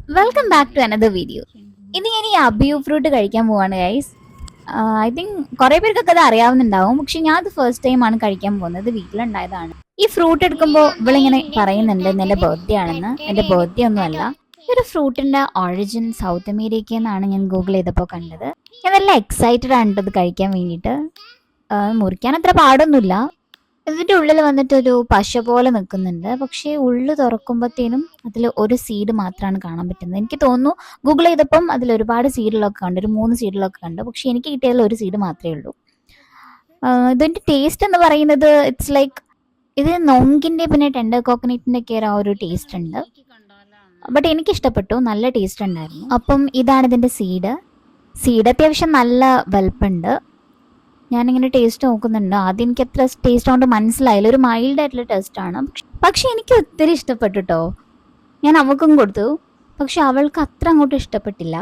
Welcome back to another video. ഇനി ഞാൻ ഈ അബിയു ഫ്രൂട്ട് കഴിക്കാൻ പോവാണ് ഗൈസ്. ഐ തിങ്ക് കുറെ പേർക്കൊക്കെ അത് അറിയാവുന്നുണ്ടാവും, പക്ഷെ ഞാൻ അത് ഫസ്റ്റ് ടൈം ആണ് കഴിക്കാൻ പോകുന്നത്. വീട്ടിലുണ്ടായതാണ്. ഈ ഫ്രൂട്ട് എടുക്കുമ്പോൾ ഇവളിങ്ങനെ പറയുന്നുണ്ട് എന്റെ ബർത്ത്ഡേ ആണെന്ന്. എന്റെ ബർത്ത്ഡേ ഒന്നും അല്ല. ഈ ഒരു ഫ്രൂട്ടിന്റെ ഒറിജിൻ സൗത്ത് അമേരിക്ക എന്നാണ് ഞാൻ ഗൂഗിൾ ചെയ്തപ്പോൾ കണ്ടത്. ഞാൻ നല്ല എക്സൈറ്റഡ് ആണ് ഇത് കഴിക്കാൻ വേണ്ടിയിട്ട്. മുറിക്കാൻ അത്ര പാടൊന്നുമില്ല. ഇതിന്റെ ഉള്ളിൽ വന്നിട്ട് ഒരു പശ പോലെ നിൽക്കുന്നുണ്ട്. പക്ഷേ ഉള്ളു തുറക്കുമ്പോഴത്തേനും അതിൽ ഒരു സീഡ് മാത്രമാണ് കാണാൻ പറ്റുന്നത്. എനിക്ക് തോന്നുന്നു ഗൂഗിൾ ചെയ്തപ്പം അതിൽ ഒരുപാട് സീഡിലൊക്കെ കണ്ടു, ഒരു 3 സീഡിലൊക്കെ കണ്ടു. പക്ഷെ എനിക്ക് കിട്ടിയതിൽ ഒരു സീഡ് മാത്രമേ ഉള്ളൂ. ഇതിന്റെ ടേസ്റ്റ് എന്ന് പറയുന്നത് ഇറ്റ്സ് ലൈക്ക് ഇത് നൊങ്കിന്റെ പിന്നെ ടെൻഡർ കോക്കനറ്റിന്റെ ഒക്കെ ആ ഒരു ടേസ്റ്റ് ഉണ്ട്. ബട്ട് എനിക്ക് ഇഷ്ടപ്പെട്ടു, നല്ല ടേസ്റ്റ് ഉണ്ടായിരുന്നു. അപ്പം ഇതാണ് ഇതിന്റെ സീഡ് അത്യാവശ്യം നല്ല വലുപ്പമുണ്ട്. ഞാനിങ്ങനെ ടേസ്റ്റ് നോക്കുന്നുണ്ട്. ആദ്യം എനിക്ക് അത്ര ടേസ്റ്റ് കൊണ്ട് മനസ്സിലായില്ല. ഒരു മൈൽഡ് ആയിട്ടുള്ള ടേസ്റ്റാണ്. പക്ഷെ എനിക്ക് ഒത്തിരി ഇഷ്ടപ്പെട്ടു കേട്ടോ. ഞാൻ അവൾക്കും കൊടുത്തു, പക്ഷെ അവൾക്ക് അത്ര അങ്ങോട്ട് ഇഷ്ടപ്പെട്ടില്ല.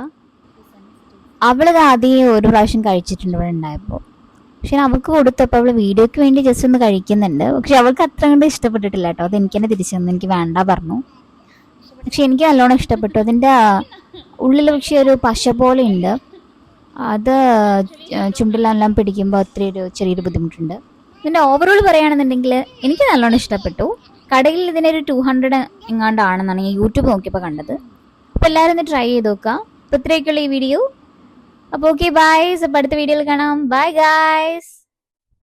അവളത് ആദ്യം ഒരു പ്രാവശ്യം കഴിച്ചിട്ടുണ്ട് ഇവിടെ ഉണ്ടായപ്പോൾ. പക്ഷെ അവൾക്ക് കൊടുത്തപ്പോൾ അവൾ വീഡിയോയ്ക്ക് വേണ്ടി ജസ്റ്റ് ഒന്ന് കഴിക്കുന്നുണ്ട്. പക്ഷെ അവൾക്ക് അത്ര അങ്ങോട്ട് ഇഷ്ടപ്പെട്ടിട്ടില്ല കേട്ടോ. അത് എനിക്ക് തന്നെ തിരിച്ചു തന്നു, എനിക്ക് വേണ്ട പറഞ്ഞു. പക്ഷെ എനിക്ക് നല്ലോണം ഇഷ്ടപ്പെട്ടു. അതിൻ്റെ ഉള്ളിൽ പക്ഷേ ഒരു പശ പോലെ ഉണ്ട്. അത് ചുണ്ടിലെല്ലാം പിടിക്കുമ്പോൾ അത്ര ഒരു ചെറിയൊരു ബുദ്ധിമുട്ടുണ്ട്. ഇതിൻ്റെ ഓവറോൾ പറയുകയാണെന്നുണ്ടെങ്കിൽ എനിക്ക് നല്ലോണം ഇഷ്ടപ്പെട്ടു. കടയിൽ ഇതിനൊരു 200 എങ്ങാണ്ടാണെന്നാണ് ഞാൻ യൂട്യൂബ് നോക്കിയപ്പോൾ കണ്ടത്. അപ്പോൾ എല്ലാവരും ഒന്ന് ട്രൈ ചെയ്ത് നോക്കുക. അപ്പോൾ ഇത്രയൊക്കെയുള്ള ഈ വീഡിയോ. അപ്പോൾ ഓക്കെ ബൈസ്. അപ്പോൾ അടുത്ത വീഡിയോയിൽ കാണാം. Bye guys.